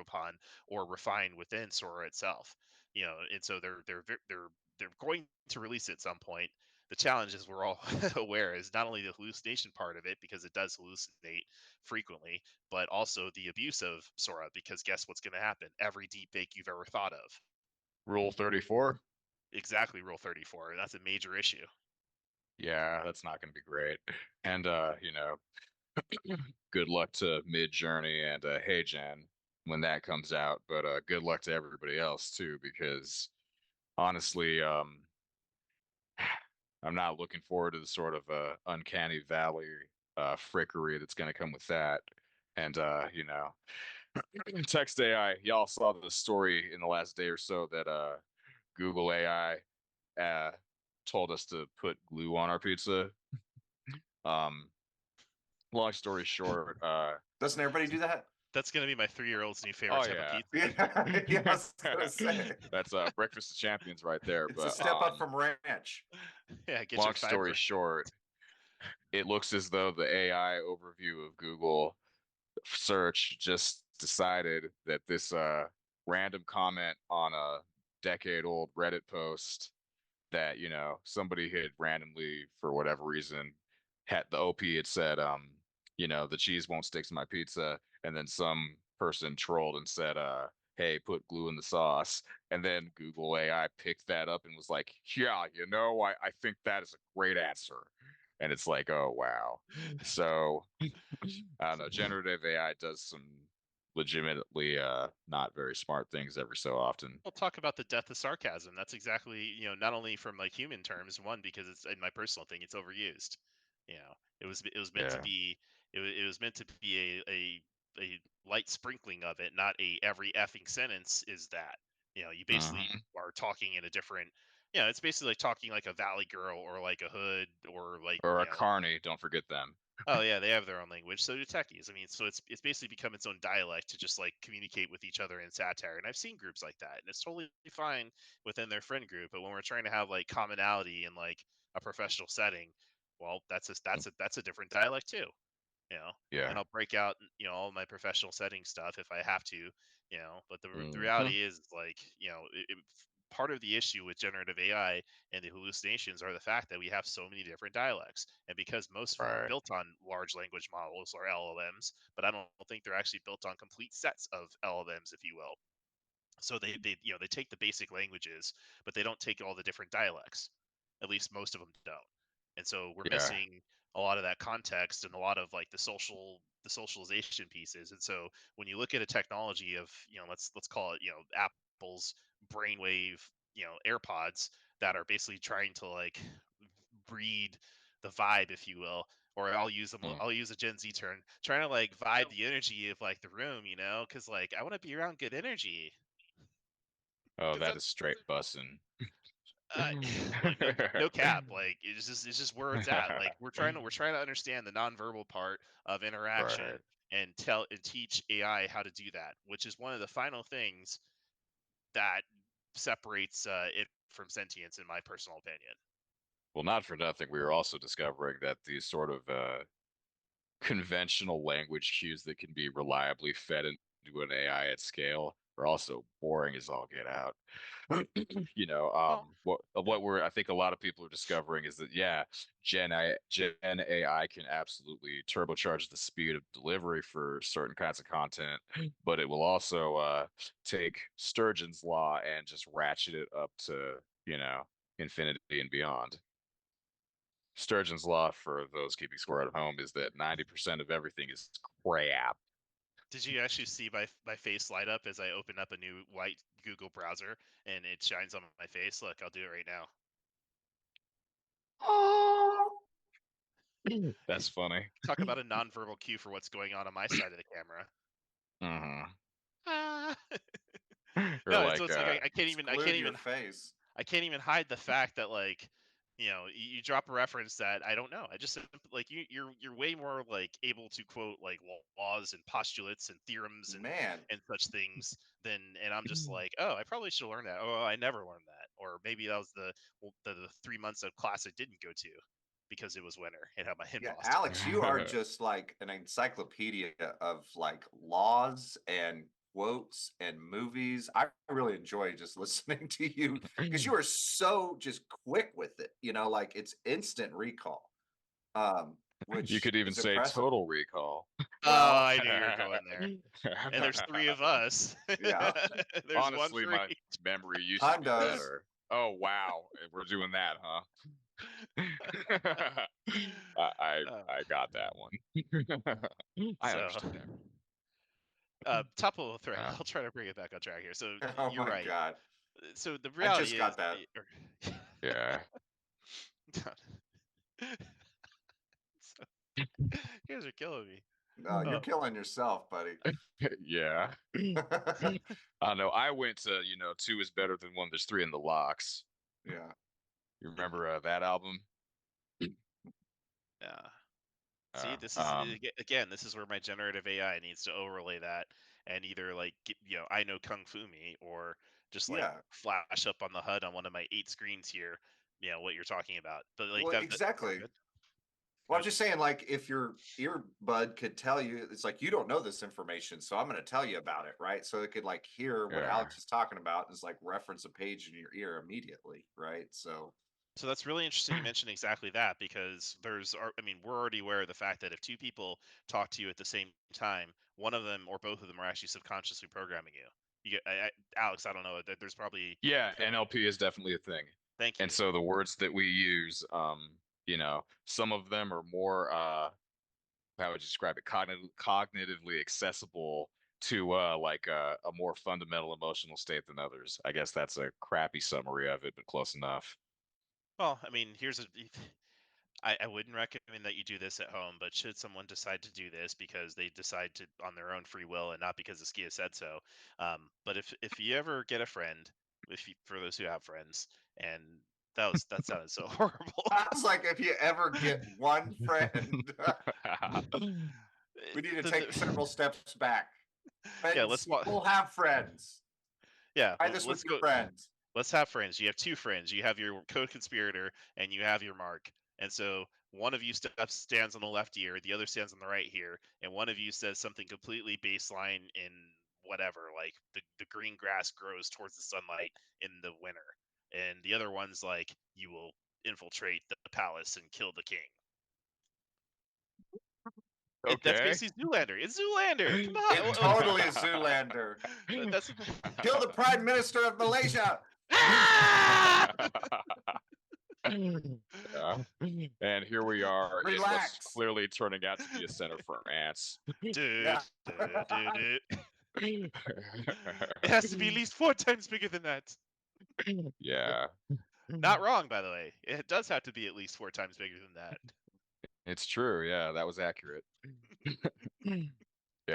upon or refine within Sora itself. And so they're going to release it at some point. The challenge, as we're all aware, is not only the hallucination part of it, because it does hallucinate frequently, but also the abuse of Sora, because guess what's going to happen? Every deep fake you've ever thought of. Rule 34. Exactly, Rule 34. That's a major issue. Yeah, that's not going to be great. And good luck to Mid Journey and Hey Gen when that comes out. But good luck to everybody else too, because honestly, I'm not looking forward to the sort of uncanny valley frickery that's going to come with that. And text AI, y'all saw the story in the last day or so that Google AI uh, told us to put glue on our pizza. Um, long story short, Doesn't everybody do that? That's going to be my 3-year-old's new favorite oh type of yeah, pizza. Yeah, I was gonna say. that's Breakfast of Champions right there. It's a But step up from ranch. Yeah, get your long story fiber. short, it looks as though the AI overview of Google search just decided that this random comment on a decade-old Reddit post that, somebody had randomly, for whatever reason, had the OP had said, the cheese won't stick to my pizza, and then some person trolled and said, hey, put glue in the sauce. And then Google AI picked that up and was like, yeah, I think that is a great answer. And it's like, oh wow. So I don't know, generative AI does some legitimately not very smart things every so often. We'll talk about the death of sarcasm. That's exactly, not only from like human terms, one, because it's in my personal thing, it's overused. It was meant to Yeah. be it was meant to be a light sprinkling of it, not a every effing sentence is that. You basically Hmm. are talking in a different, it's basically like talking like a Valley Girl or like a Hood or like, Or a Carney, don't forget them. oh yeah, they have their own language. So do techies. I mean, so it's basically become its own dialect to just like communicate with each other in satire. And I've seen groups like that, and it's totally fine within their friend group. But when we're trying to have like commonality in like a professional setting, well, that's a different dialect too. You know, and Yeah. I'll break out all my professional setting stuff if I have to. But the Hmm. reality is like part of the issue with generative AI and the hallucinations are the fact that we have so many different dialects. And because most of them are Right. built on large language models or LLMs, but I don't think they're actually built on complete sets of LLMs, if you will. So they take the basic languages, but they don't take all the different dialects. At least most of them don't. And so we're Yeah. missing a lot of that context and a lot of like the socialization pieces. And so when you look at a technology of, let's call it, Apple's brainwave, AirPods that are basically trying to like breed the vibe, if you will, or Mm. I'll use a Gen Z term, trying to like vibe the energy of like the room, because like I want to be around good energy. Oh, Because that that's is straight bussin'. uh, look, no cap. Like it's just where it's at. Like we're trying to understand the nonverbal part of interaction Right. and tell and teach AI how to do that, which is one of the final things that separates it from sentience, in my personal opinion. Well, not for nothing, we were also discovering that these sort of conventional language cues that can be reliably fed into an AI at scale are also boring as all get out. Well, What we're I think a lot of people are discovering is that yeah, Gen AI can absolutely turbocharge the speed of delivery for certain kinds of content, but it will also take Sturgeon's law and just ratchet it up to, infinity and beyond. Sturgeon's law, for those keeping score at home, is that 90% of everything is crap. did you actually see my face light up as I open up a new white Google browser and it shines on my face? Look, I'll do it right now. Oh, that's funny. Talk about a nonverbal cue for what's going on my side of the camera. Hmm. Ah. Or No, so like it's like I can't It's even I glued can't to your even face. I can't even hide the fact that like you drop a reference that I don't know. I just like you're way more like able to quote like laws and postulates and theorems Man, and such things than, and I'm just like, oh, I probably should learn that. Oh, I never learned that, or maybe that was the 3 months of class I didn't go to because it was winter and had my in yeah, Boston. Alex, you are just like an encyclopedia of like laws and quotes and movies. I really enjoy just listening to you because you are so just quick with it. Like it's instant recall, You which could even is say impressive. Total Recall. Oh, Well, I knew you were going there. And there's 3 of us. yeah, There's one Honestly, for my each. memory used to time be does. better. Oh wow, we're doing that, huh? I Uh, I got that one. I so, understood that. top of the thread. Yeah. I'll try to bring it back on track here. So Oh you're my right. God. So the I just reality is, got that. Yeah. So, you guys are killing me. No, you're Oh. killing yourself, buddy. Yeah. I know. I went to, 2 is better than 1. There's 3 in the locks. Yeah. You remember that album? Yeah. See, this is again, this is where my generative AI needs to overlay that and either like I know Kung Fu Me or just like Yeah. flash up on the HUD on one of my 8 screens here, what you're talking about. But like Well, that. exactly. Good. Well, I'm just saying, like, if your earbud could tell you, it's like you don't know this information, so I'm going to tell you about it, right? So it could like hear what Yeah. Alex is talking about and is like reference a page in your ear immediately, right? So So that's really interesting you mentioned exactly that because we're already aware of the fact that if 2 people talk to you at the same time, one of them or both of them are actually subconsciously programming you. You get, Alex, I don't know, there's probably Yeah, NLP is definitely a thing. thank And you. so the words that we use, some of them are more how would you describe it, cognitively accessible to like a more fundamental emotional state than others. I guess that's a crappy summary of it, but close enough. Well, I wouldn't recommend that you do this at home, but should someone decide to do this because they decide to on their own free will and not because the Skia said so, but if you ever get a friend, for those who have friends, and that sounded so horrible. I was like, if you ever get one friend, we need to take several steps back. Yeah, Friends, we'll have friends. Yeah, Try this with let's your go. friends. Let's have friends. You have 2 friends. You have your co-conspirator and you have your mark. And so one of you stands on the left ear, the other stands on the right ear, and one of you says something completely baseline in whatever, like the green grass grows towards the sunlight in the winter. And the other one's like, you will infiltrate the palace and kill the king. That's Okay. basically Zoolander. It's Zoolander. Come on. It totally is Zoolander. That's Kill the Prime Minister of Malaysia. Ah! Yeah. And here we are in what's Relax. clearly turning out to be a center for ants. Yeah. It has to be at least 4 times bigger than that. Yeah. Not wrong, by the way. It does have to be at least 4 times bigger than that. It's true. Yeah, that was accurate. Yeah,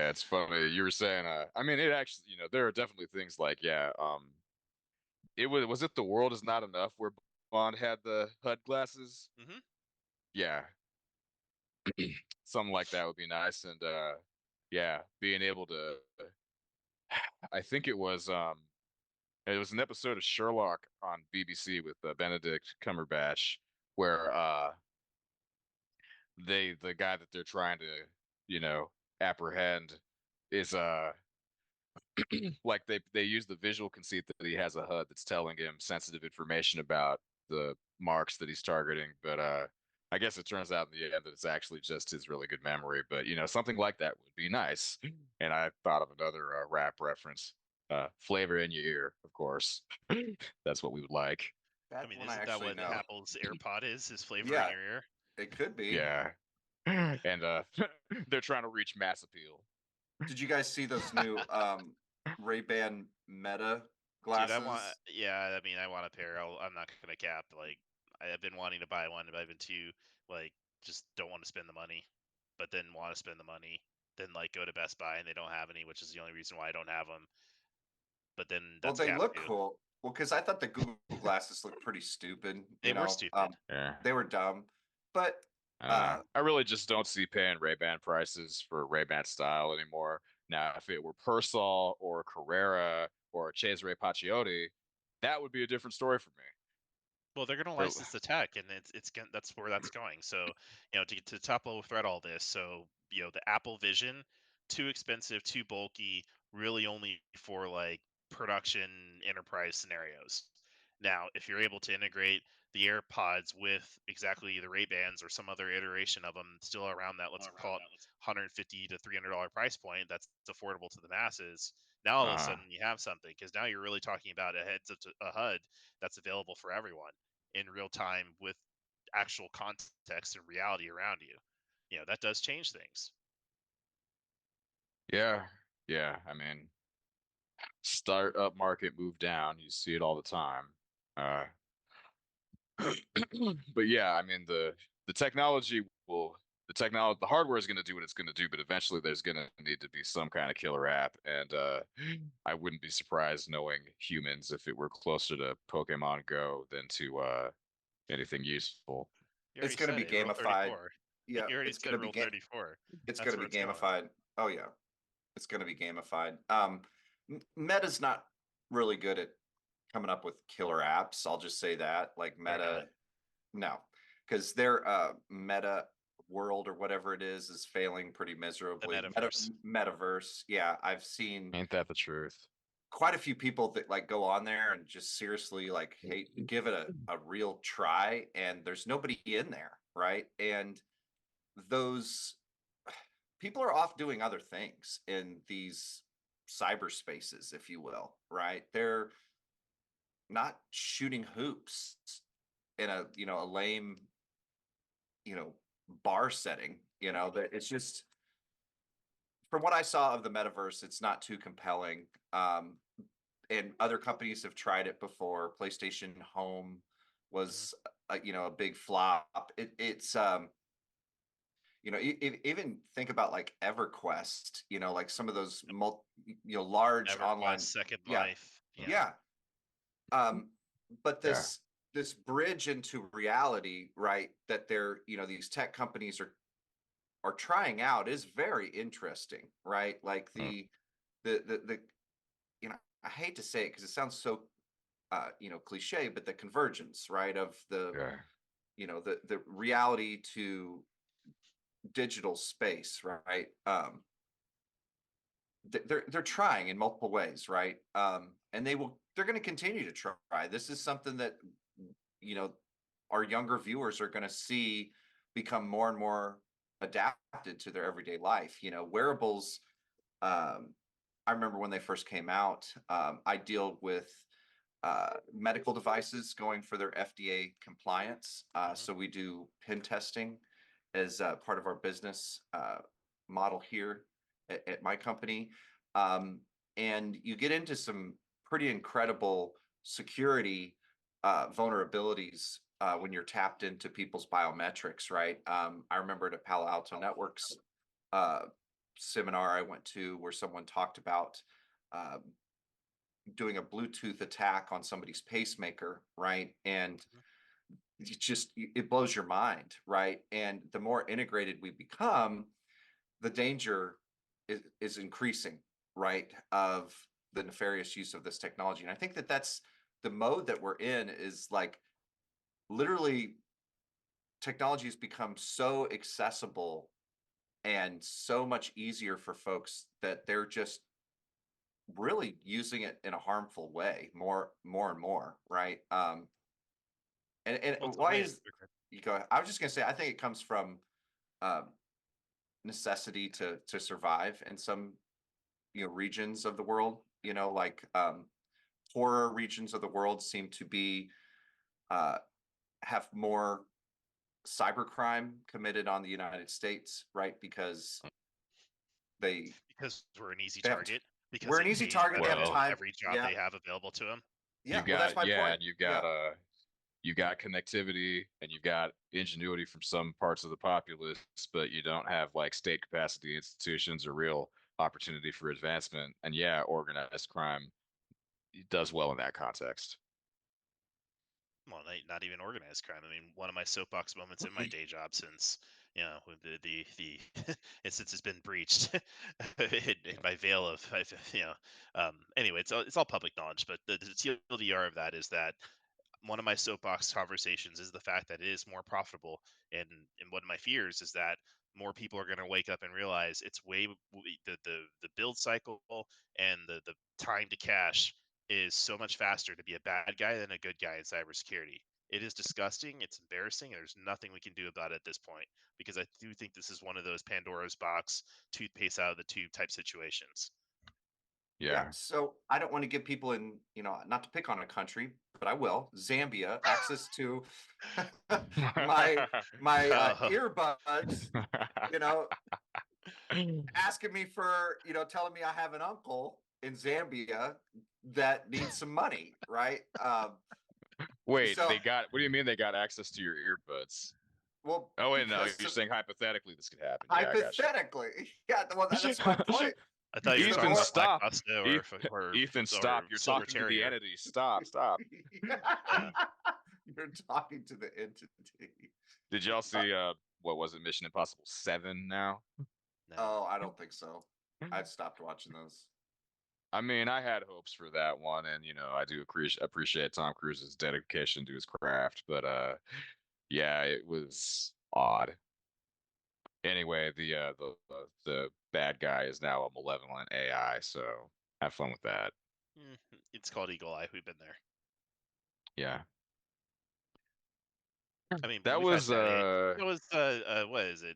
it's funny. You were saying, I mean, it actually, there are definitely things like, was it The World Is Not Enough where Bond had the HUD glasses? Mhm. Yeah. Something like that would be nice. And yeah, being able to, I think it was an episode of Sherlock on BBC with Benedict Cumberbatch where the guy that they're trying to, apprehend is like they use the visual conceit that he has a HUD that's telling him sensitive information about the marks that he's targeting, but I guess it turns out in the end that it's actually just his really good memory. But something like that would be nice. And I thought of another rap reference, flavor in your ear, of course. That's what we would like. That Isn't one that actually what know. Apple's AirPod is flavor Yeah. in your ear? It could be. Yeah. And they're trying to reach mass appeal. Did you guys see those new Ray-Ban Meta glasses? Dude, I want a pair. I'm not gonna cap. Like, I've been wanting to buy one, but I've been too just don't want to spend the money, but then want to spend the money, then go to Best Buy and they don't have any, which is the only reason why I don't have them. But then that's they cap look too. cool. Well, because I thought the Google glasses looked pretty stupid. They were stupid. Yeah. They were dumb, but I really just don't see paying Ray-Ban prices for Ray-Ban style anymore. Now, if it were Persol or Carrera or Cesare Paciotti, that would be a different story for me. Well, they're going to license the tech, and that's where that's going. So, to get to the top level thread all this, so the Apple Vision, too expensive, too bulky, really only for like production enterprise scenarios. Now, if you're able to integrate the AirPods with exactly the Ray-Bans or some other iteration of them still around that, let's call it $150 to $300 price point, that's affordable to the masses. Now all of a Uh, sudden you have something, because now you're really talking about a HUD that's available for everyone in real time with actual context and reality around you. That does change things. yeah, yeah. I mean, startup market move down. You see it all the time. Uh, but yeah, I mean the technology will the hardware is going to do what it's going to do, but eventually there's going to need to be some kind of killer app, and I wouldn't be surprised knowing humans if it were closer to Pokemon Go than to anything useful. You It's already going to said be it, Rule gamified. 34. Yeah, You already it's going said to be Rule 34. it's going That's to where be it's going. gamified. Oh yeah, it's going to be gamified. Meta's not really good at coming up with killer apps. I'll just say that. Like They're not. Meta, no, because their Meta world or whatever it is failing pretty The miserably. metaverse. Metaverse, yeah, I've seen Ain't that the truth? quite a few people that like go on there and just seriously like give it a real try, and there's nobody in there, right? And those people are off doing other things in these cyberspaces, if you will, right? They're not shooting hoops in a a lame bar setting. That it's just, from what I saw of the metaverse, it's not too compelling. And other companies have tried it before. PlayStation Home Mhm. was a big flop. It's even think about like EverQuest, like some of those large EverQuest, online. Second Yeah, Life. Yeah. yeah. um but Yeah. this bridge into reality, right, that these tech companies are trying out is very interesting, right? Like Mm, the I hate to say it because it sounds so cliche, but the convergence, right, of yeah. the reality to digital space, right? They're trying in multiple ways, right? And they're going to continue to try. This is something that you know our younger viewers are going to see become more and more adapted to their everyday life. Wearables. um, I remember when they first came out. I deal with medical devices going for their FDA compliance. Mhm. So we do pen testing as part of our business model here at my company. Um, and you get into some pretty incredible security vulnerabilities when you're tapped into people's biometrics, right? I remember at a Palo Alto Networks uh, seminar I went to where someone talked about um, doing a Bluetooth attack on somebody's pacemaker, right? And Mhm. it blows your mind, right? And the more integrated we become, the danger is increasing, right? Of the nefarious use of this technology. And I think that that's the mode that we're in, is like literally technology has become so accessible and so much easier for folks that they're just really using it in a harmful way more and more, right? And Well, it's a why way. is you go? I was just gonna say, I think it comes from um, necessity to survive in some regions of the world. Like poorer regions of the world seem to be uh, have more cybercrime committed on the United States, right? Because they Because we're an easy they have target. Because we're an it easy pays target. They have better Well, than time. every job Yeah, they have available to them. yeah. Well, that's my yeah, point. and Yeah, you've got connectivity and you've got ingenuity from some parts of the populace, but you don't have like state capacity institutions or real opportunity for advancement. And yeah, organized crime does well in that context. Well, not even organized crime. I mean, one of my soapbox moments in my day job, since with the and since it's been breached in my veil of anyway, it's all public knowledge. But the TLDR of that is that one of my soapbox conversations is the fact that it is more profitable, and one of my fears is that more people are going to wake up and realize it's the build cycle and the time to cash is so much faster to be a bad guy than a good guy in cybersecurity. It is disgusting. It's embarrassing. And there's nothing we can do about it at this point because I do think this is one of those Pandora's box, toothpaste out of the tube type situations. Yeah. Yeah. So I don't want to give people in, not to pick on a country, but I will. Zambia access to my Oh. earbuds, asking me for, telling me I have an uncle in Zambia that needs some money, right? Wait, So, what do you mean they got access to your earbuds? well, Oh, wait, no, because you're saying hypothetically this could happen. Yeah, I got you. hypothetically, yeah, well, that's my point. I thought you were The talking Ethan, more- about Black stop. Costa or Ethan, or stop. You're Silver talking to the Terrier. entity. Stop. You're talking to the entity. Did y'all see what was it, Mission Impossible 7 now? No. Oh, I don't think so. I'd stopped watching those. I mean, I had hopes for that one, and I do appreciate Tom Cruise's dedication to his craft, but yeah, it was odd. Anyway, the bad guy is now a malevolent AI, so have fun with that. It's called Eagle Eye. We've been there. Yeah. I mean, That we've had was bad AI. That was what is it?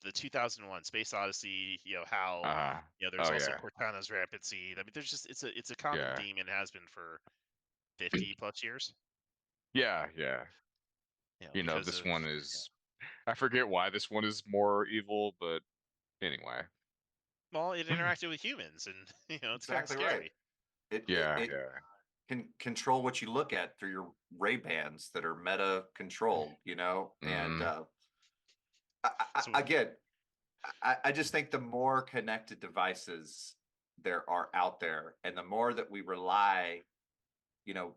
The 2001 Space Odyssey. How there's oh also yeah. Cortana's rampant seed. I mean, there's just it's a common Yeah. theme and has been for 50 plus years. Yeah. Because This of one is I forget why this one is more evil, but anyway. well, it interacted with humans, and it's kind of Exactly scary. right. It Yeah, it yeah. can control what you look at through your Ray Bans that are meta controlled, and Mhm. So- again, I just think the more connected devices there are out there, and the more that we rely,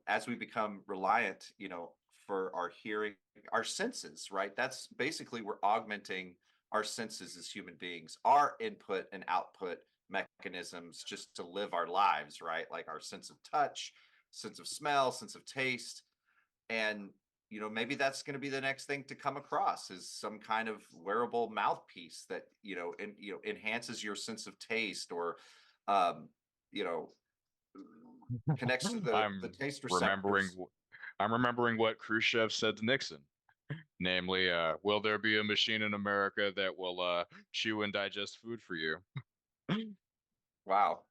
as we become reliant, for our hearing, our senses, right? That's basically we're augmenting our senses as human beings, our input and output mechanisms just to live our lives, right? Like our sense of touch, sense of smell, sense of taste. And maybe that's going to be the next thing to come across is some kind of wearable mouthpiece that enhances your sense of taste or um you know connects to the taste receptors. I'm remembering what Khrushchev said to Nixon. Namely, will there be a machine in America that will chew and digest food for you? Wow.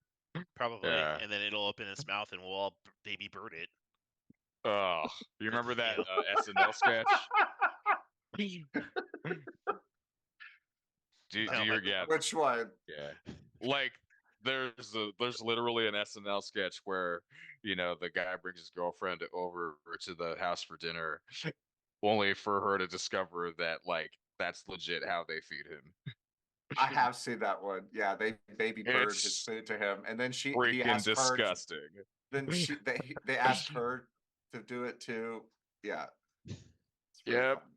probably, Yeah. and then it'll open its mouth, and we'll all baby bird it. Oh, you remember that Yeah. SNL sketch? Do Oh, you my- Which one? Yeah. Like there's literally an SNL sketch where, the guy brings his girlfriend over to the house for dinner, only for her to discover that that's legit how they feed him. I have seen that one. Yeah, they baby bird his It's food to him, and then he freaking asked her. disgusting. Then they asked her to do it too. Yeah, it's very Yep. fun.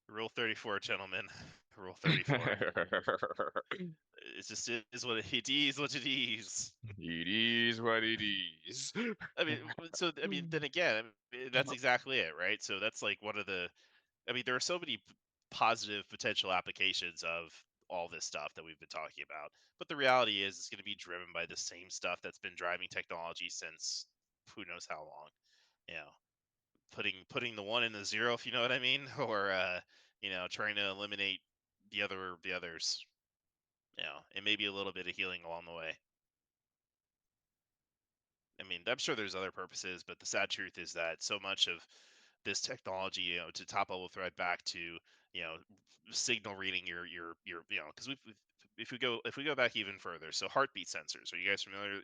Rule 34, gentlemen. Rule 34. It's just is what it is. What it is. It is what it is. I mean, then again, that's exactly it, right? So that's like one of the. I mean, there are so many positive potential applications of all this stuff that we've been talking about, but the reality is it's going to be driven by the same stuff that's been driving technology since who knows how long. You know, putting the one in the zero, if you know what I mean, or trying to eliminate the others. And maybe a little bit of healing along the way. I mean, I'm sure there's other purposes, but the sad truth is that so much of this technology, to top level thread back to, signal reading because if we go back even further, so heartbeat sensors. Are you guys familiar?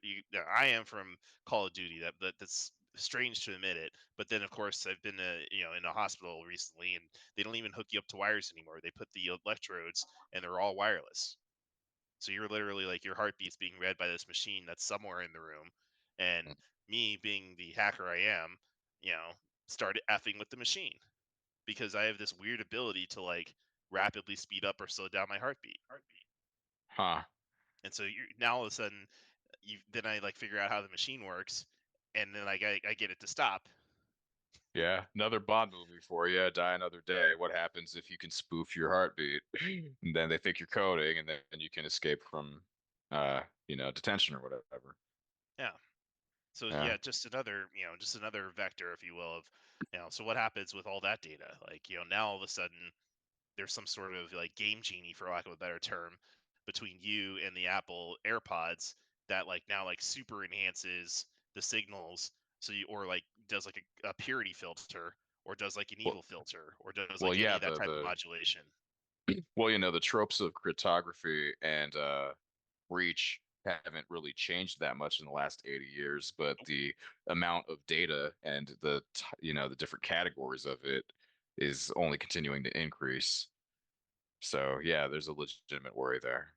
I am from Call of Duty. That's strange to admit it, but then of course I've been in a hospital recently, and they don't even hook you up to wires anymore. They put the electrodes, and they're all wireless. So you're literally like your heartbeat's being read by this machine that's somewhere in the room. And me being the hacker I am, started effing with the machine because I have this weird ability to like rapidly speed up or slow down my heartbeat. Huh. And so now all of a sudden then I like figure out how the machine works, and then I get it to stop. Yeah, another Bond movie for you. Die Another Day. What happens if you can spoof your heartbeat? And then they think you're coding, and then you can escape from, detention or whatever. Yeah. So Yeah. yeah, just another vector, if you will, of so what happens with all that data? Like, now all of a sudden there's some sort of like game genie, for lack of a better term, between you and the Apple AirPods that like now like super enhances the signals. So you or like does like a purity filter, or does like an Well, evil filter, or does well, like any yeah, of that the type of the modulation. well, the tropes of cryptography and reach haven't really changed that much in the last 80 years, but the amount of data and the different categories of it is only continuing to increase. So yeah, there's a legitimate worry there.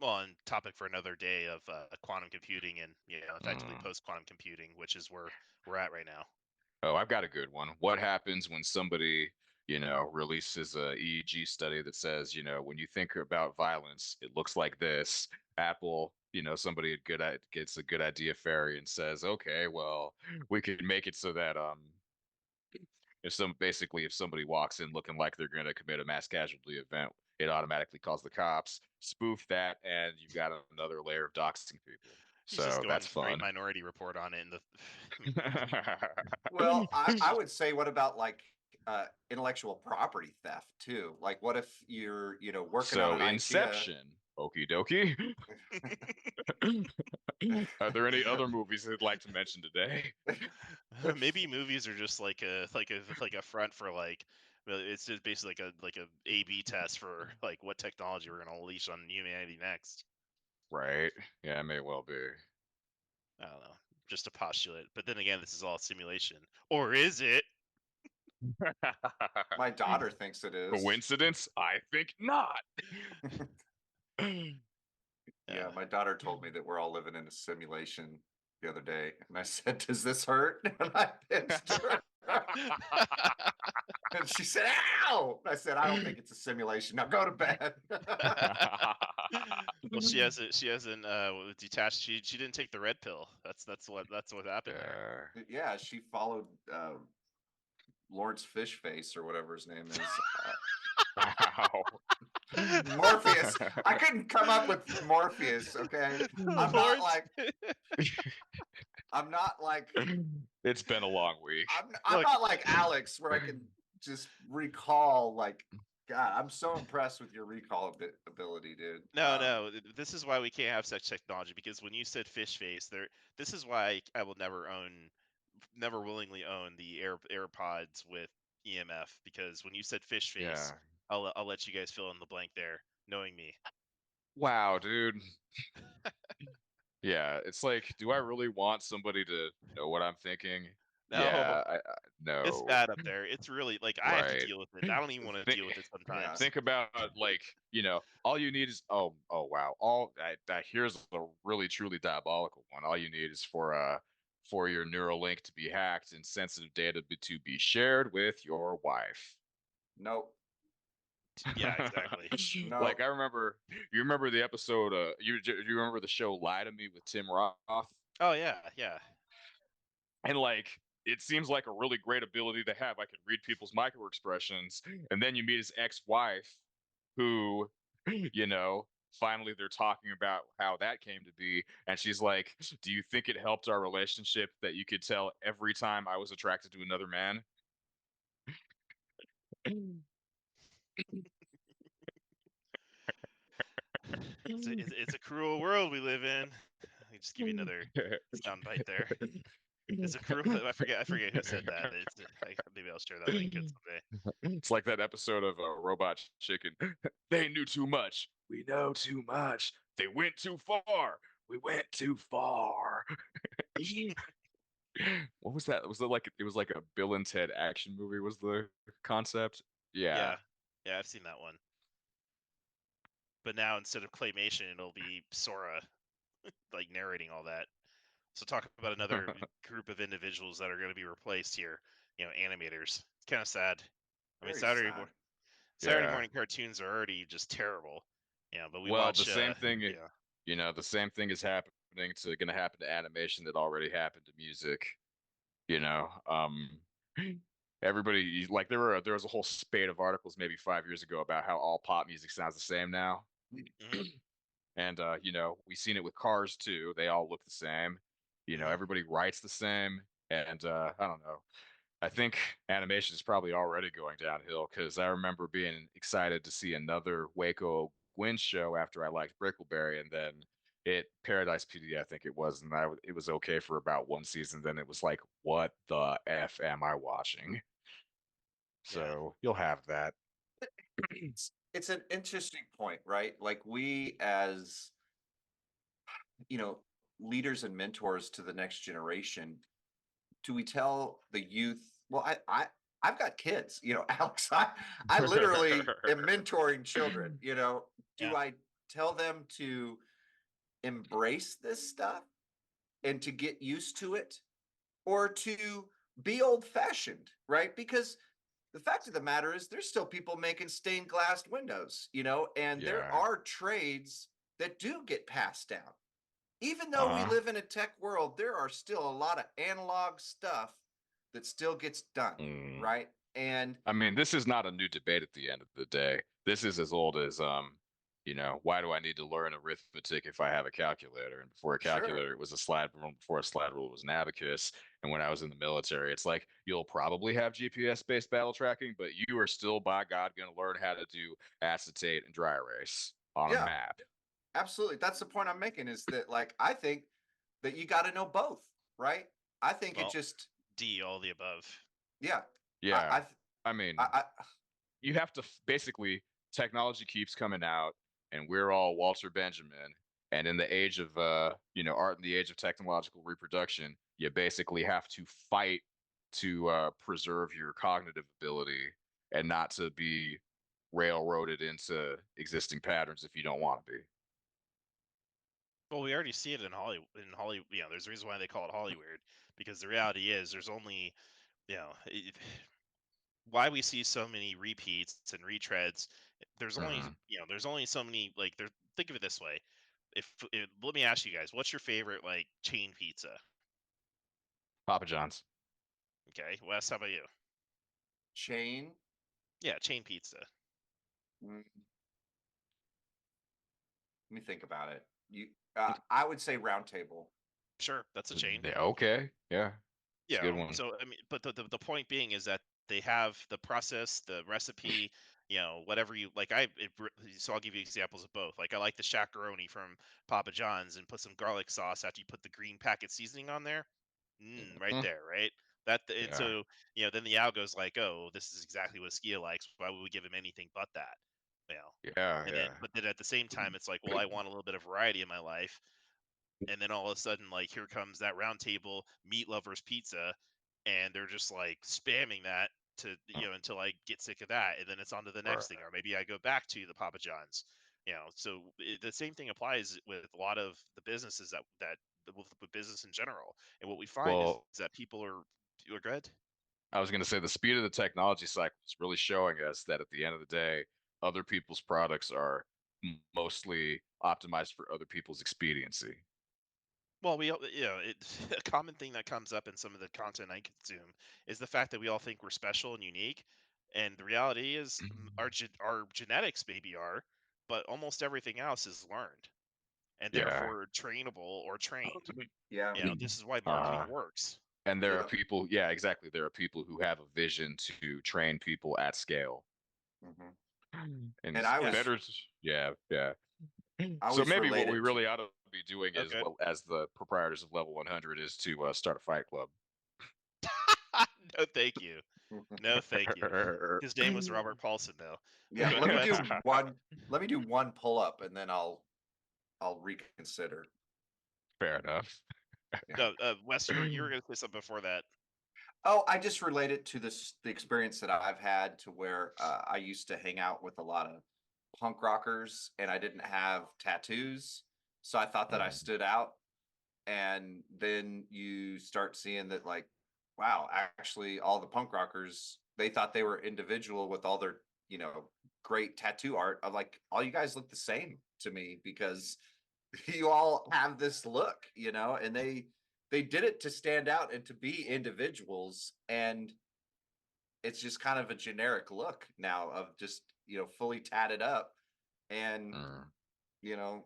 Well, and topic for another day of quantum computing and effectively Mm. post quantum computing, which is where we're at right now. Oh, I've got a good one. What happens when somebody, releases a EEG study that says, when you think about violence, it looks like this. Apple, somebody gets a good idea fairy and says, okay, well, we could make it so that if somebody walks in looking like they're going to commit a mass casualty event, it automatically calls the cops. Spoof that, and you've got another layer of doxing people. He's just So going that's straight fun. Minority Report on it, and the Well, I would say, what about like intellectual property theft too? Like, what if you're, working on So an idea? Inception, okie dokie. Are there any other movies you'd like to mention today? maybe movies are just like a front for like it's just basically like a A/B test for like what technology we're gonna unleash on humanity next. Right. Yeah, it may well be. I don't know, just a postulate. But then again, this is all simulation, or is it? My daughter thinks it is. Coincidence? I think not. Yeah, Yeah. my daughter told me that we're all living in a simulation the other day, and I said, "Does this hurt?" And I pinched her, and she said, "Ow!" I said, "I don't think it's a simulation. Now go to bed." Well, she hasn't detached. She didn't take the red pill. That's what happened there. Yeah. Yeah, she followed Lawrence Fishface or whatever his name is. Wow. Morpheus. I couldn't come up with Morpheus. Okay, I'm not Lawrence. like I'm not like It's been a long week. I'm Look. not like Alex, where I can just recall. Like, God, I'm so impressed with your recall ability, dude. No. This is why we can't have such technology, because when you said fish face, this is why I will never willingly own the AirPods with EMF, because when you said fish face, Yeah. I'll let you guys fill in the blank there, knowing me. Wow, dude. Yeah, it's like, do I really want somebody to know what I'm thinking? No, Yeah, it's no. bad up there. It's really like I have to Right. deal with it. I don't even want to Think, deal with it Yeah. sometimes. think about like, all you need is oh wow. All that here's a really truly diabolical one. All you need is for your Neuralink to be hacked and sensitive data to be shared with your wife. Nope. Yeah, exactly. No. Like you remember the episode you remember the show Lie to Me with Tim Roth? Oh yeah. And like it seems like a really great ability to have. I can read people's micro expressions, and then you meet his ex-wife, who, finally they're talking about how that came to be, and she's like, "Do you think it helped our relationship that you could tell every time I was attracted to another man?" It's a cruel world we live in. I just give you another sound bite there. It's a cruel. I forget who said that. Maybe I'll share that link someday. It's like that episode of Robot Chicken. They knew too much. We know too much. They went too far. We went too far. What was that? Was it was like a Bill and Ted action movie was the concept? Yeah. Yeah, yeah, I've seen that one. But now instead of claymation, it'll be Sora like narrating all that. So talk about another group of individuals that are going to be replaced here. Animators. It's kind of sad. I mean, Very sad. Saturday Yeah. morning cartoons are already just terrible. But we Well, watch. the same thing is gonna happen to animation that already happened to music. You know, um Everybody like there was a whole spate of articles maybe 5 years ago about how all pop music sounds the same now. Mhm, And we've seen it with cars too. They all look the same. mhm. Everybody writes the same. And I don't know. I think animation is probably already going downhill because I remember being excited to see another Waco Gwen show after I liked Brickleberry, and then Paradise PD, I think it was, and it was okay for about one season. Then it was like, what the f am I watching? Yeah. So you'll have that. It's an interesting point, right? Like we as, you know, leaders and mentors to the next generation, do we tell the youth, well, I've got kids, Alex, I literally am mentoring children, Yeah. do I tell them to embrace this stuff and to get used to it, or to be old fashioned, right? Because the fact of the matter is there's still people making stained glass windows, and there Yeah. are trades that do get passed down. Even though we Uh-huh. live in a tech world, there are still a lot of analog stuff that still gets done, Mm. right? And I mean, this is not a new debate at the end of the day. This is as old as why do I need to learn arithmetic if I have a calculator? And before a sure, calculator, it was a slide rule. Before a slide rule, it was an abacus. And when I was in the military, it's like you'll probably have GPS-based battle tracking, but you are still, by God, going to learn how to do acetate and dry erase on a yeah, map. absolutely. That's the point I'm making, is that, like, I think that you got to know both, right? I think it Well, just, D, all the above. yeah, I, Yeah. I, I I, mean, I you have to basically technology keeps coming out and we're all Walter Benjamin. And in the age of art in the age of technological reproduction, you basically have to fight to preserve your cognitive ability and not to be railroaded into existing patterns if you don't want to be. Well, we already see it in Hollywood. There's a reason why they call it Hollywood, because the reality is there's only, you know, why we see so many repeats and retreads. There's only, Mhm. there's only so many. Like, there. Think of it this way: let me ask you guys, what's your favorite like chain pizza? Papa John's. Okay, Wes, how about you? chain. Yeah, chain pizza. mm, Let me think about it. I would say round table. Sure, that's a chain. Yeah, okay. Yeah. It's a good one. So I mean, but the point being is that they have the process, the recipe, whatever you like. So I'll give you examples of both. Like, I like the shakaroni from Papa John's, and put some garlic sauce after you put the green packet seasoning on there. Right Mhm. there, right? And Yeah. so then the algo's like, oh, this is exactly what Skia likes. Why would we give him anything but that? You know, Yeah, and then yeah. but then at the same time, it's like, well, I want a little bit of variety in my life. And then all of a sudden, like, here comes that round table meat lovers pizza, and they're just like spamming that to until I get sick of that, and then it's on to the Right. next thing, or maybe I go back to the Papa John's. So the same thing applies with a lot of the businesses with business in general. And what we find is Well, that people are good. I was going to say the speed of the technology cycle is really showing us that at the end of the day, other people's products are mostly optimized for other people's expediency. Well, it's a common thing that comes up in some of the content I consume is the fact that we all think we're special and unique, and the reality is our genetics maybe are, but almost everything else is learned and Yeah. therefore trainable or trained. Yeah. This is why Uh, marketing works. and there are Yeah. people, yeah, exactly. There are people who have a vision to train people at scale. hmm And And it's I Yeah. always, better, yeah, yeah. I So always maybe what relate we it to. really ought to be doing is, Okay. well, as the proprietors of Level 100, is to start a fight club. No, thank you. No, thank you. His name was Robert Paulson, though. Yeah, Go ahead. let me do one pull up, and then I'll reconsider. Fair enough. No, Wes, you were going to say something before that. Oh, I just relate it to the experience that I've had, to where I used to hang out with a lot of punk rockers, and I didn't have tattoos, so I thought that I Mm. stood out. And then you start seeing that, like, wow, actually all the punk rockers, they thought they were individual with all their, you know, great tattoo art. I'm like, all you guys look the same to me, because you all have this look, and they did it to stand out and to be individuals. And it's just kind of a generic look now of just, fully tatted up. And, Mm.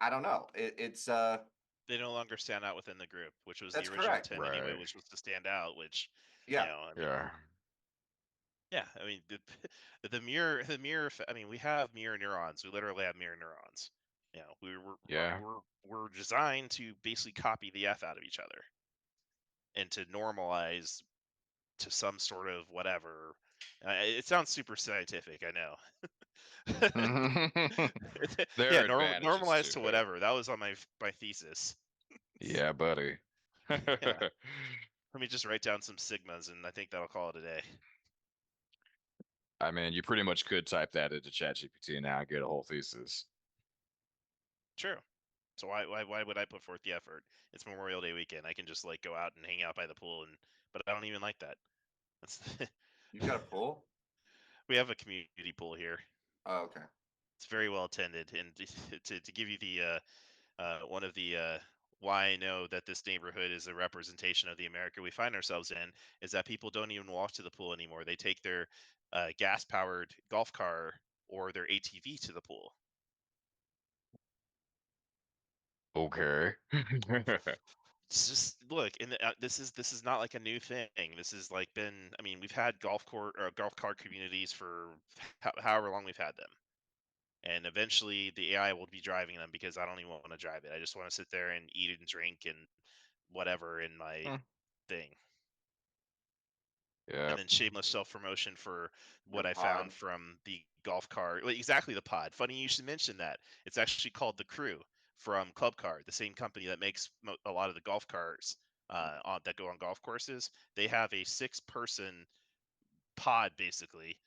I don't know. It's They no longer stand out within the group, which was the That's original correct. intent anyway, Right. which was to stand out. Which, Yeah. I mean, Yeah. yeah, I mean, the mirror. I mean, we have mirror neurons. We literally have mirror neurons. Yeah. We're designed to basically copy the f out of each other and to normalize to some sort of whatever. It sounds super scientific, I know. There Yeah, are advantages normalize to to it. whatever. That was on my thesis. Yeah, buddy. Yeah, let me just write down some sigmas, and I think that'll call it a day. I mean, you pretty much could type that into ChatGPT now and get a whole thesis. True. So why would I put forth the effort? It's Memorial Day weekend. I can just like go out and hang out by the pool, but I don't even like that. That's You've got a pool? we have a community pool here. Oh, okay. It's very well attended, and to give you the one of the why I know that this neighborhood is a representation of the America we find ourselves in is that people don't even walk to the pool anymore. They take their gas-powered golf car or their ATV to the pool. Okay. It's just look, and this is not like a new thing. This is like been. I mean, we've had golf cart communities for however long we've had them, and eventually the AI will be driving them because I don't even want to drive it. I just want to sit there and eat and drink and whatever in my Hmm. thing. Yeah. And then shameless self promotion for Your what I found pod. from the golf car. Like, exactly, the pod. Funny you should mention that. It's actually called the Crew from Club Car, the same company that makes a lot of the golf cars that go on golf courses. They have a 6-person pod basically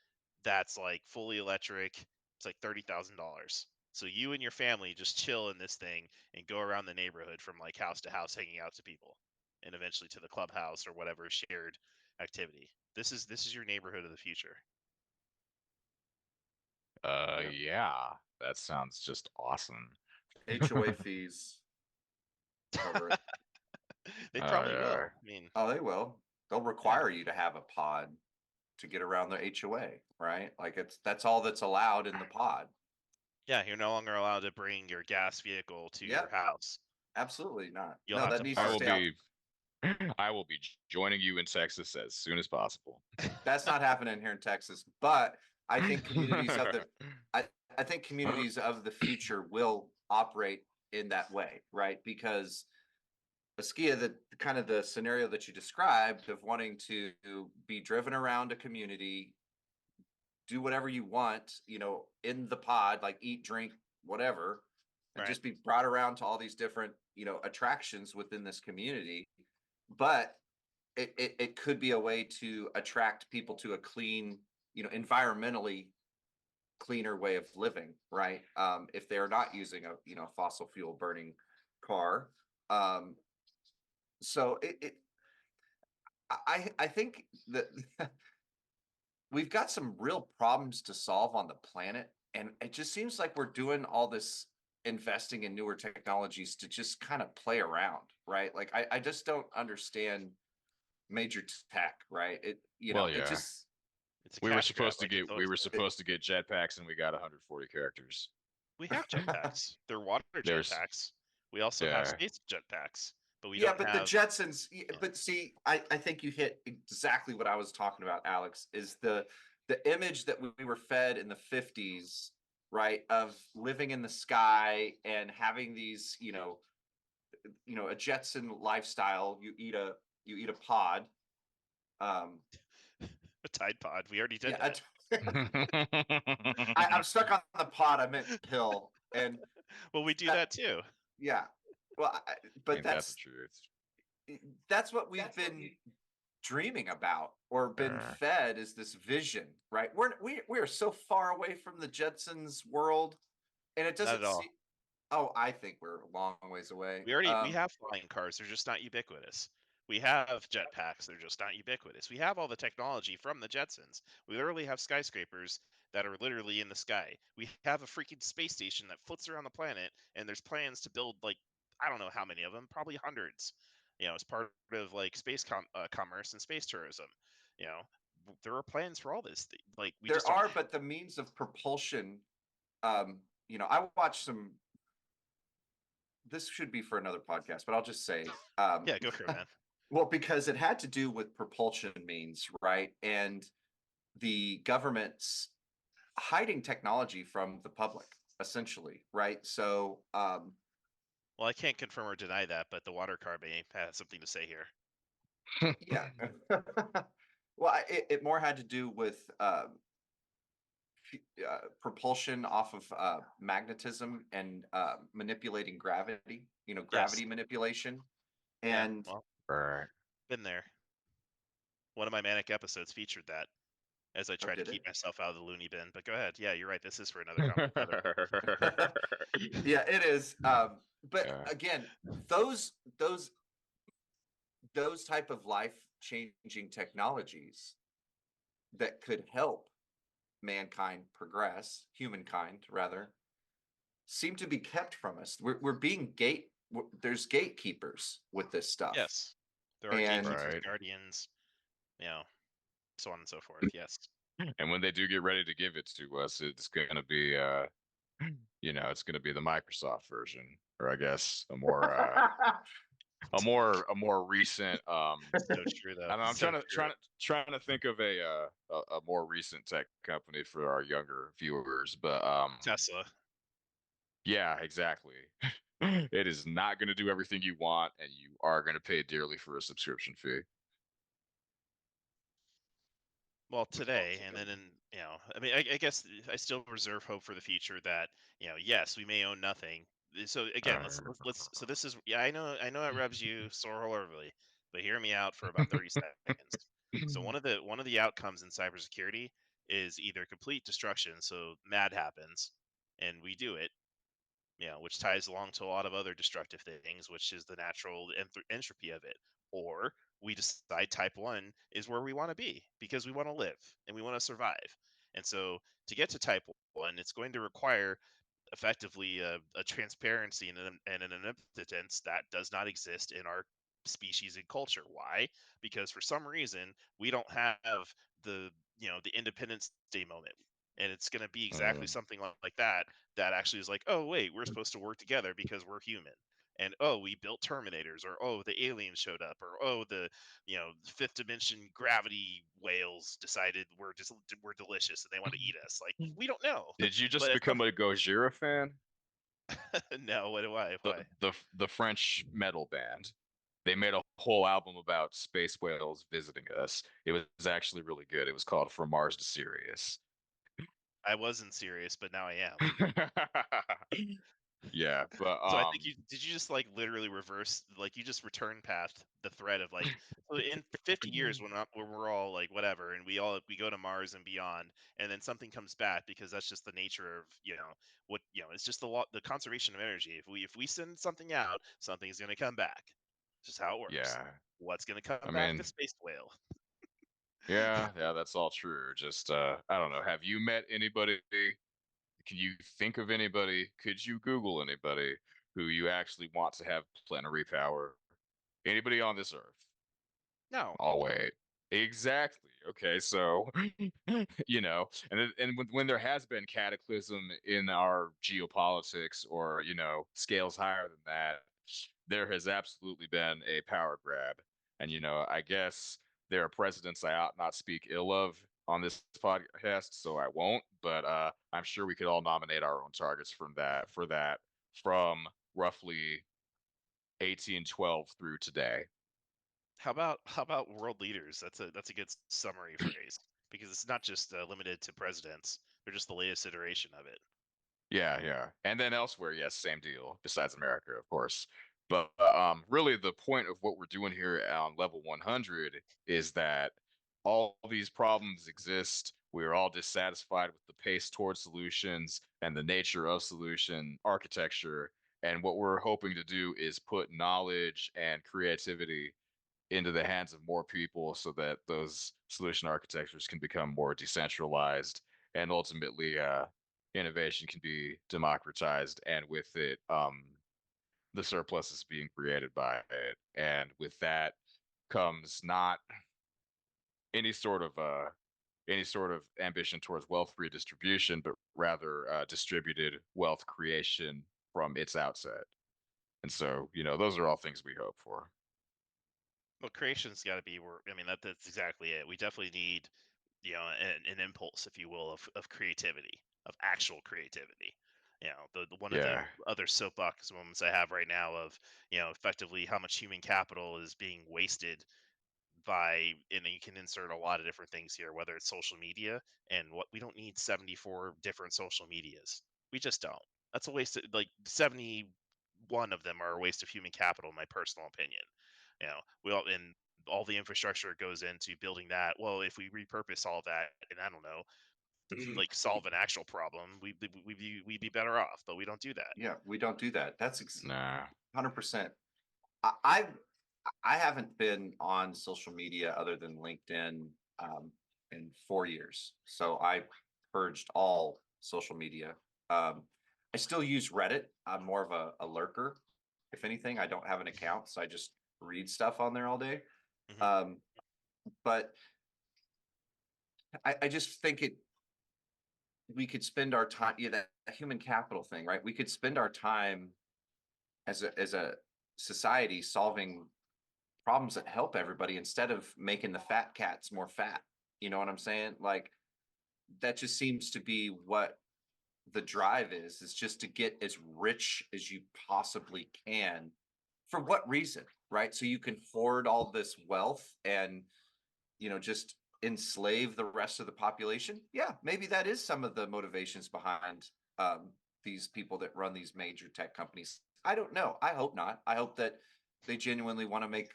that's like fully electric. It's like $30,000. So you and your family just chill in this thing and go around the neighborhood from like house to house, hanging out to people, and eventually to the clubhouse or whatever shared activity. This is your neighborhood of the future. Yep. Yeah. That sounds just awesome. HOA fees cover it. They Oh probably yeah. will. I mean, Oh, they will. They'll yeah, require you to have a pod to get around the HOA, right? Like that's all that's allowed in the pod. yeah. You're no longer allowed to bring your gas vehicle to your Yep, house. absolutely not. You'll No, have that to needs I to park. will stay out. be I will be joining you in Texas as soon as possible. That's not happening here in Texas, but I think communities of the I think communities of the future will operate in that way, right? Because Askia, the kind of the scenario that you described of wanting to be driven around a community, do whatever you want, in the pod, like eat, drink, whatever, and Right. just be brought around to all these different, attractions within this community. But it could be a way to attract people to a clean, environmentally cleaner way of living, right? If they're not using a, fossil fuel burning car. Um, so I think that we've got some real problems to solve on the planet, and it just seems like we're doing all this investing in newer technologies to just kind of play around, right? Like I just don't understand major tech, right? Well, It yeah. just It's a We were cash grab, supposed to like it's get we always were been. supposed to get jetpacks and we got 140 characters. We have jetpacks. They're water There's jetpacks. We also have yeah. space jetpacks, but we Yeah, don't but the have. Jetsons, Yeah. but see, I think you hit exactly what I was talking about, Alex, is the image that we were fed in the 50s, right, of living in the sky and having these, a Jetson lifestyle. You eat a pod. Um, A Tide Pod. We already did yeah, that. I'm stuck on the pod. I meant pill, and Well, we do that, that too. yeah. Well, but Ain't that the that's truth? that's what we've been dreaming about or been Uh, fed is this vision, right? We are so far away from the Jetsons world, and it Not at doesn't all. seem. Oh, I think we're a long ways away. We have flying cars. They're just not ubiquitous. We have jetpacks. They're just not ubiquitous. We have all the technology from the Jetsons. We literally have skyscrapers that are literally in the sky. We have a freaking space station that floats around the planet, and there's plans to build like I don't know how many of them, probably hundreds. As part of like space commerce and space tourism. You know, there are plans for all this. Like we There just don't. are, but the means of propulsion, I watched some. This should be for another podcast, but I'll just say, Yeah, go for it, man. well, because it had to do with propulsion means, right? And the government's hiding technology from the public, essentially, right? So, Well, I can't confirm or deny that, but the water car may have something to say here. yeah. Well, it more had to do with propulsion off of magnetism and manipulating gravity, Yes. gravity manipulation. Yeah. And Well, Right. been there. One of my manic episodes featured that as I oh, tried to did it? keep myself out of the loony bin. But go ahead. Yeah, you're right. This is for another another. Yeah, it is. But Yeah. again, those those those type of life changing technologies that could help mankind progress, humankind rather, seem to be kept from us. We're being there's gatekeepers with this stuff. Yes, there are And gatekeepers, Right. guardians, you know, so on and so forth. Yes. And when they do get ready to give it to us, it's gonna be it's gonna be the Microsoft version, or I guess a more recent So true, though. I don't know, I'm So true. trying to think of a more recent tech company for our younger viewers, but Tesla. yeah, exactly. It is not going to do everything you want, and you are going to pay dearly for a subscription fee. Well, with all today, and then together. I mean, I guess I still reserve hope for the future that, yes, we may own nothing. So again, let's. So this is, yeah, I know it rubs you sore horribly, but hear me out for about 30 seconds. So one of the outcomes in cybersecurity is either complete destruction. So mad happens, and we do it, which ties along to a lot of other destructive things, which is the natural entropy of it. Or we decide type 1 is where we want to be because we want to live and we want to survive. And so to get to type 1, it's going to require effectively a transparency and an omnipotence that does not exist in our species and culture. Why? Because for some reason we don't have the the Independence Day moment, and it's going to be exactly something like that. That actually is like, oh wait, we're supposed to work together because we're human. And oh, we built Terminators, or oh, the aliens showed up, or oh, the fifth dimension gravity whales decided we're delicious and they want to eat us. Like, we don't know. Did you But just it's become a Gojira fan? no, what do I? The Why? the French metal band. They made a whole album about space whales visiting us. It was actually really good. It was called From Mars to Sirius. I wasn't serious, but now I am. Yeah, but So I think you just like literally reverse, like you just return past the thread of like, so in 50 years when we're all like whatever, and we go to Mars and beyond, and then something comes back because that's just the nature of what it's just the conservation of energy. If we send something out, something's gonna come back. It's just how it works. yeah, What's gonna come I back? mean, The space whale. yeah, that's all true. Just I don't know. Have you met anybody? Can you think of anybody? Could you Google anybody who you actually want to have plenary power? Anybody on this earth? No. I'll wait. Exactly. Okay, so and when there has been cataclysm in our geopolitics, or scales higher than that, there has absolutely been a power grab. And I guess there are presidents I ought not speak ill of on this podcast, so I won't. But I'm sure we could all nominate our own targets from roughly 1812 through today. How about world leaders? That's a good summary phrase because it's not just limited to presidents. They're just the latest iteration of it. Yeah, yeah. And then elsewhere, yes, same deal, besides America, of course. But really, the point of what we're doing here on level 100 is that all these problems exist. We are all dissatisfied with the pace towards solutions and the nature of solution architecture. And what we're hoping to do is put knowledge and creativity into the hands of more people so that those solution architectures can become more decentralized, and ultimately innovation can be democratized, and with it the surplus is being created by it, and with that comes not any sort of ambition towards wealth redistribution, but rather distributed wealth creation from its outset. And so, those are all things we hope for. Well, creation's got to be where, I mean, that's exactly it. We definitely need, an impulse, if you will, of creativity, of actual creativity. The one of the Yeah. other soapbox moments I have right now of, effectively how much human capital is being wasted by, and you can insert a lot of different things here, whether it's social media and what we don't need 74 different social medias. We just don't. That's a waste of, like, 71 of them are a waste of human capital, in my personal opinion. We all, and all the infrastructure that goes into building that. Well, if we repurpose all that, and I don't know, like solve an actual problem, we'd be better off, but we don't do that. Yeah, we don't do that. That's Nah. 100%. I, I've I haven't been on social media other than LinkedIn in 4 years. So I purged all social media. Um, I still use Reddit. I'm more of a lurker. If anything, I don't have an account, so I just read stuff on there all day. Hmm. Um, but I just think we could spend our time, that human capital thing, right? We could spend our time as a society solving problems that help everybody instead of making the fat cats more fat. You know what I'm saying? Like that just seems to be what the drive is just to get as rich as you possibly can. For what reason? Right? So you can hoard all this wealth and just enslave the rest of the population. Yeah, maybe that is some of the motivations behind these people that run these major tech companies. I don't know. I hope not. I hope that they genuinely want to make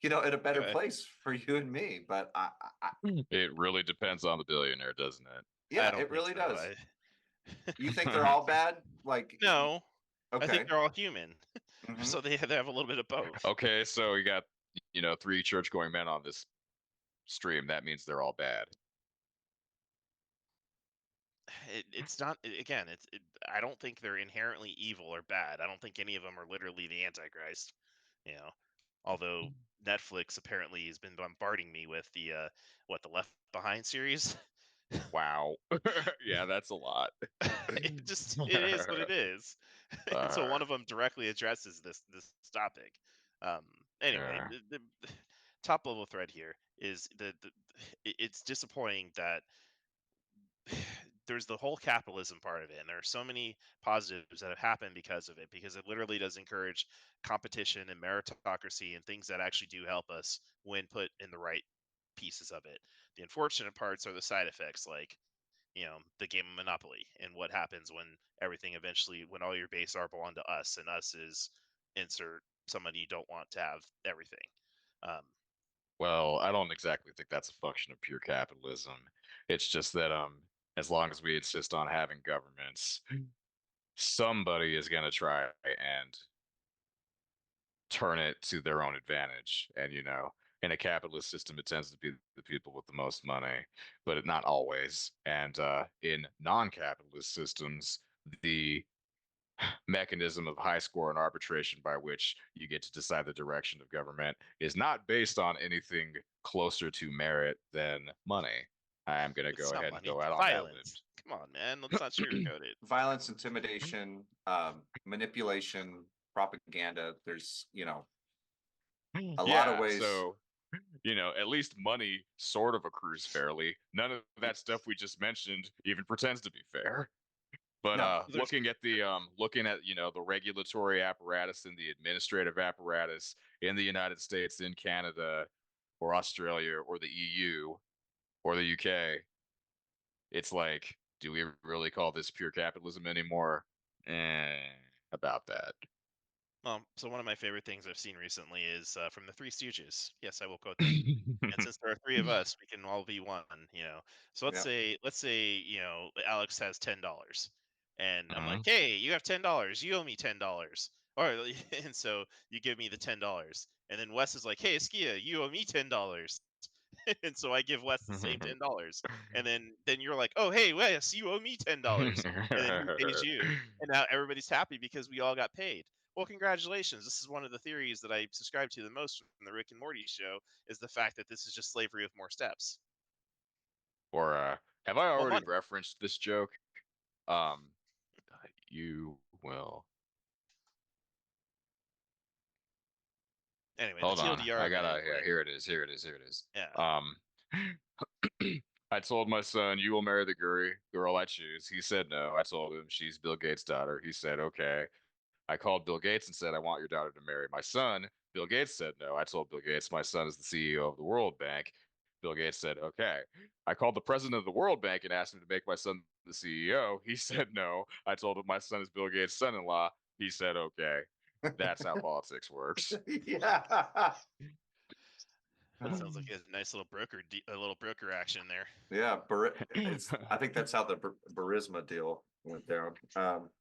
it a better Yeah, place for you and me. But It really depends on the billionaire, doesn't it? I yeah, don't it think really so. does. You think they're all bad? Like, No, I think okay. they're all human, Hmm. so they have a little bit of both. Okay, so we got, 3 church-going men on this stream. That means they're all bad. It's not, again, I don't think they're inherently evil or bad. I don't think any of them are literally the Antichrist. You know, although Netflix apparently has been bombarding me with the Left Behind series. Wow. Yeah, that's a lot. It is what it is. And so Uh, one of them directly addresses this topic. Um, anyway, yeah. the top level thread here is it's disappointing that there's the whole capitalism part of it, and there are so many positives that have happened because of it, because it literally does encourage competition and meritocracy and things that actually do help us when put in the right pieces of it. The unfortunate parts are the side effects, like, the game of Monopoly, and what happens when everything eventually, when all your base are belong to us, and us is insert someone you don't want to have everything. Um, Well, I don't exactly think that's a function of pure capitalism. It's just that as long as we insist on having governments, somebody is going to try and turn it to their own advantage. And in a capitalist system, it tends to be the people with the most money, but not always. And in non-capitalist systems, the mechanism of high score and arbitration by which you get to decide the direction of government is not based on anything closer to merit than money. I am going to it's go not ahead and money, go it's out on that violence. Come on, man, let's not sugarcoat it. Violence, intimidation, manipulation, propaganda. There's, limb. a lot of Yeah, ways. so at least money sort of accrues fairly. None of that stuff we just mentioned even pretends to be fair. But No, There's looking at the regulatory apparatus and the administrative apparatus in the United States, in Canada, or Australia, or the EU, or the UK, it's like, do we really call this pure capitalism anymore? Eh, about that. so one of my favorite things I've seen recently is from the Three Stooges. Yes, I will quote them. And since there are three of us, we can all be one. So let's yeah. say Alex has $10, and I'm like, Mhm. hey, you have $10. You owe me $10. Or and so you give me the $10, and then Wes is like, hey, Skia, you owe me $10. And so I give Wes the same $10, and then you're like, oh, hey, Wes, you owe me $10, and then he pays you, and now everybody's happy because we all got paid. Well, congratulations. This is one of the theories that I subscribe to the most from the Rick and Morty show, is the fact that this is just slavery with more steps. Or have I Well, already money. referenced this joke? You will. Anyway, the Hold on. TLDR I of it is gotta, yeah, like, here it is. Here it is. Here it is. yeah. Um, I told my son, you will marry the girl I choose. He said no. I told him she's Bill Gates' daughter. He said, okay. I called Bill Gates and said, I want your daughter to marry my son. Bill Gates said no. I told Bill Gates my son is the CEO of the World Bank. Bill Gates said, okay. I called the president of the World Bank and asked him to make my son the CEO. He said no. I told him my son is Bill Gates' son-in-law. He said, okay. That's how politics works. Yeah. That sounds like a nice little broker action there. Yeah, I think that's how the Burisma deal went down.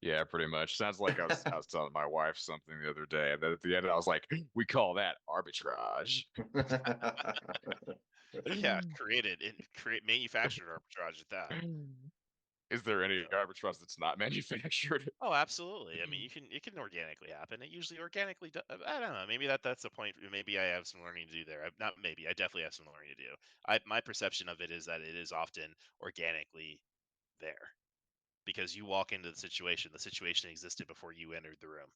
Yeah, pretty much. Sounds like I was telling my wife something the other day, and then at the end I was like, we call that arbitrage. Yeah, create manufactured arbitrage at that. Is there any Yeah. arbitrage that's not manufactured? Oh, absolutely. I mean, it can organically happen. It usually organically. I don't know. Maybe that's the point. Maybe I have some learning to do there. Not maybe. I definitely have some learning to do. My perception of it is that it is often organically there because you walk into the situation. The situation existed before you entered the room.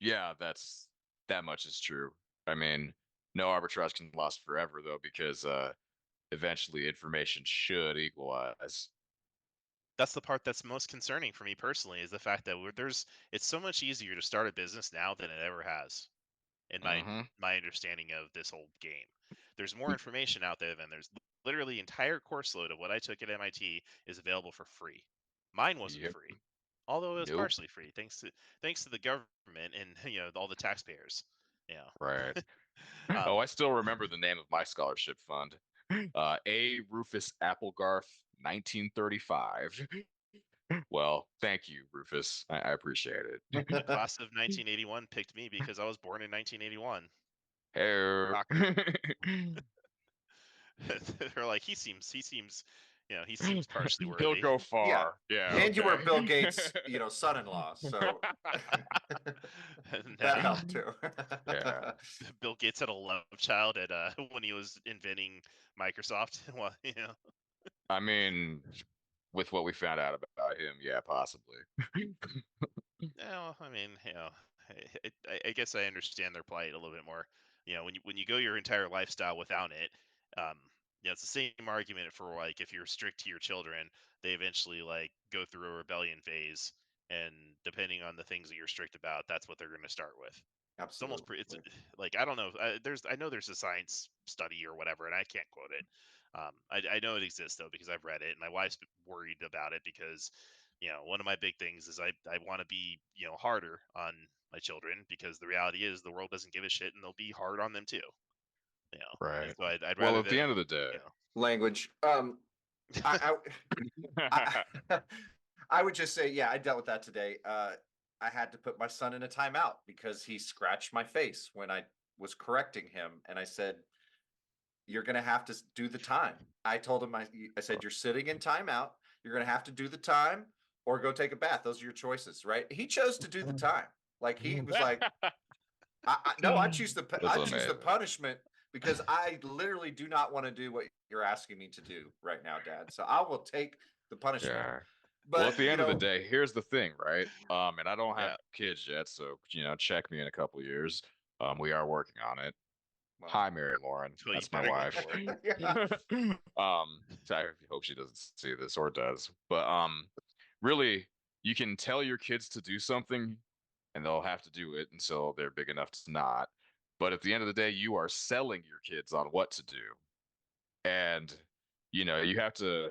Yeah, that much is true. I mean, no arbitrage can last forever though, because eventually information should equalize. That's the part that's most concerning for me personally is the fact that it's so much easier to start a business now than it ever has. In Mm-hmm. my understanding of this whole game. There's more information out there than there's literally entire course load of what I took at MIT is available for free. Mine wasn't Yep. free, although it was Nope. partially free thanks to the government and all the taxpayers. You know, Right. Oh, um, I still remember the name of my scholarship fund. A. Rufus Applegarth, 1935. Well, thank you, Rufus. I appreciate it. the class of 1981 picked me because I was born in 1981. Hey. Shocker. They're like he seems partially He'll worthy. go Yeah. far. Yeah. And you were Okay. Bill Gates, son-in-law, so that Now, helped too. Yeah. Bill Gates had a love child at when he was inventing Microsoft. Well, I mean, with what we found out about him, yeah, possibly. no, I mean, I guess I understand their plight a little bit more. When you go your entire lifestyle without it, um, it's the same argument for like if you're strict to your children, they eventually like go through a rebellion phase, and depending on the things that you're strict about, that's what they're going to start with. It's almost it's Absolutely. like I don't know. I know there's a science study or whatever, and I can't quote it. I know it exists though because I've read it, and my wife's worried about it because one of my big things is I want to be harder on my children because the reality is the world doesn't give a shit, and they'll be hard on them too. And Right. so I'd Well, rather at the end them. of the day, Language. I, I, I would just say, yeah, I dealt with that today. I had to put my son in a timeout because he scratched my face when I was correcting him, and I said, "You're going to have to do the time." I told him, I said, "You're sitting in timeout. You're going to have to do the time or go take a bath. Those are your choices." Right? He chose to do the time. Like he was like, "No, I choose the that's amazing. punishment because I literally do not want to do what you're asking me to do right now, Dad. So I will take the punishment." Yeah. But Well, at the end of the day, here's the thing, right? And I don't have Yeah. kids yet, so check me in a couple years. We are working on it. well, Hi, Mary Lauren. Well, you That's my better go wife. for it. yeah. So I hope she doesn't see this or does. But really, you can tell your kids to do something, and they'll have to do it until they're big enough to not. But at the end of the day, you are selling your kids on what to do, and you have to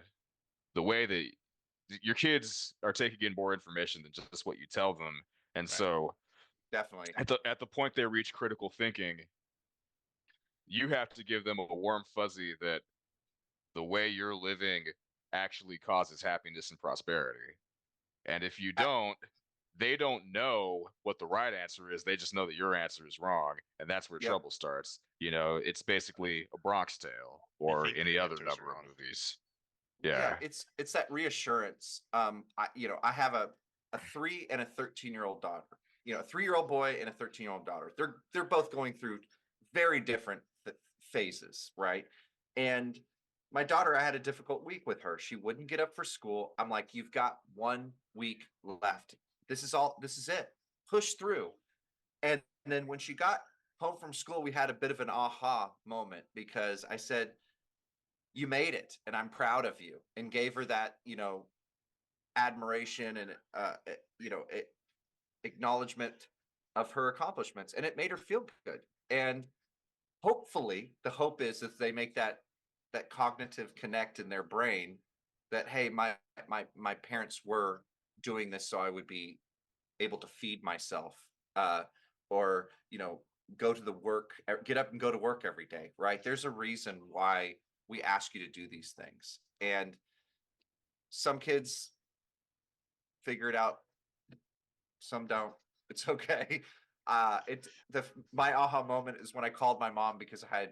the way that your kids are taking in more information than just what you tell them. And Right. so Definitely. at the point they reach critical thinking, you have to give them a warm fuzzy that the way you're living actually causes happiness and prosperity. And if you don't, they don't know what the right answer is. They just know that your answer is wrong. And that's where Yep. trouble starts. It's basically a Bronx Tale They or think any their other answer is number of wrong. movies. Yeah, Yeah. it's that reassurance. I have a 3 and a 13-year-old daughter, you know, a 3-year-old boy and a 13-year-old daughter. They're both going through very different phases, right? And my daughter, I had a difficult week with her. She wouldn't get up for school. I'm like, you've got 1 week left. This is it. Push through. And then when she got home from school, we had a bit of an aha moment because I said, you made it and I'm proud of you, and gave her that, you know, admiration and, you know, acknowledgement of her accomplishments, and it made her feel good. And hopefully the hope is if they make that cognitive connect in their brain that, hey, my parents were doing this so I would be able to feed myself, or, you know, go to the work, get up and go to work every day, right? There's a reason why we ask you to do these things. And some kids figure it out, some don't. It's okay. My aha moment is when I called my mom because I had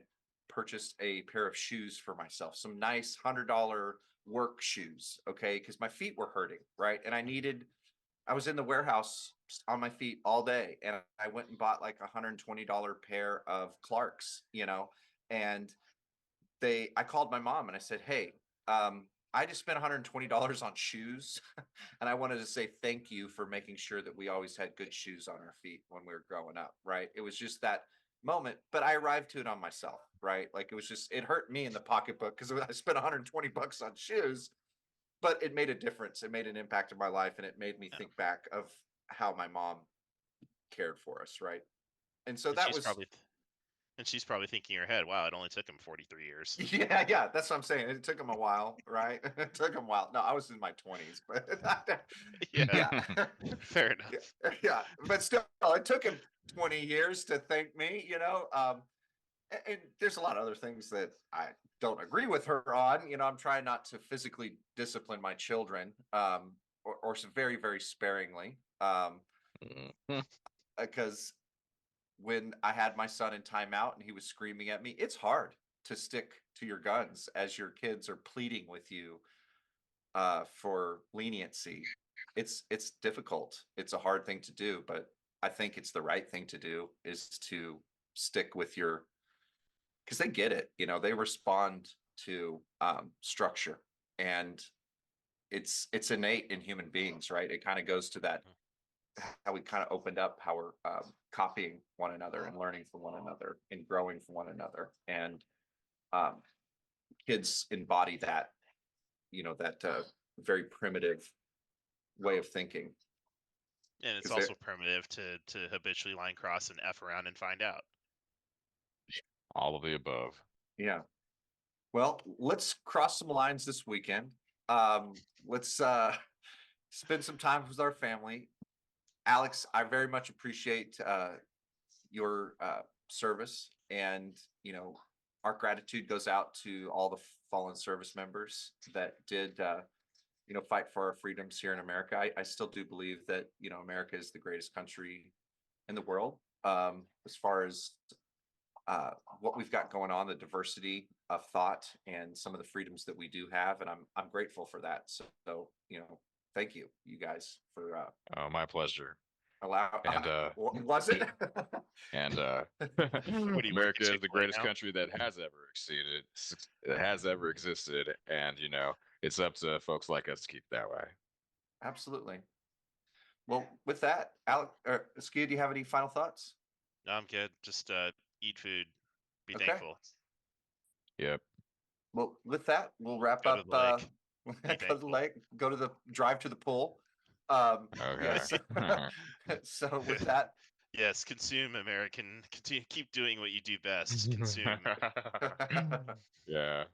purchased a pair of shoes for myself, some nice $100 work shoes, okay, because my feet were hurting, right? And I was in the warehouse on my feet all day, and I went and bought like $120 pair of Clarks, you know. And I called my mom and I said, hey, I just spent $120 on shoes and I wanted to say thank you for making sure that we always had good shoes on our feet when we were growing up, right? It was just that moment, but I arrived to it on myself, right? Like, it was just, it hurt me in the pocketbook because I spent $120 on shoes, but it made a difference. It made an impact in my life, and it made me Yeah. think back of how my mom cared for us, right? And so And that she's was, probably and she's probably thinking in her head, wow, it only took him 43 years. yeah, that's what I'm saying. It took him a while, right? It took him a while. No, I was in my 20s, but Yeah, yeah. fair enough. Yeah, but still, it took him 20 years to thank me, you know. And there's a lot of other things that I don't agree with her on. You know, I'm trying not to physically discipline my children, or very, very sparingly, because when I had my son in timeout and he was screaming at me, it's hard to stick to your guns as your kids are pleading with you, for leniency. It's difficult. It's a hard thing to do, but I think it's the right thing to do, is to stick with your, because they get it. You know, they respond to, structure, and it's innate in human beings, right? It kind of goes to that, how we kind of opened up how we're, copying one another and learning from one another and growing from one another. And, um, kids embody that, you know, that, very primitive way of thinking. And it's 'Cause they're- also primitive to habitually line cross and F around and find out. All of the above. Yeah. Well, let's cross some lines this weekend. Let's spend some time with our family. Alex, I very much appreciate, your, service, and, you know, our gratitude goes out to all the fallen service members that did, you know, fight for our freedoms here in America. I still do believe that, you know, America is the greatest country in the world, as far as, what we've got going on, the diversity of thought and some of the freedoms that we do have, and I'm grateful for that. So, you know, thank you, you guys, for, Oh, my pleasure. allow. And Was it? and What do you work at America is the Chick-fil-A greatest now? country that has ever existed, and you know, it's up to folks like us to keep it that way. Absolutely. Well, with that, Alec or Skia, do you have any final thoughts? No, I'm good. Just eat food, be Okay. thankful, Yep. Well, with that, we'll wrap go to up. the lake, be Go to the thankful. lake, go to the drive to the pool. Okay. Yes. So with that, Yes, consume American. Continue, keep doing what you do best. Consume. Yeah.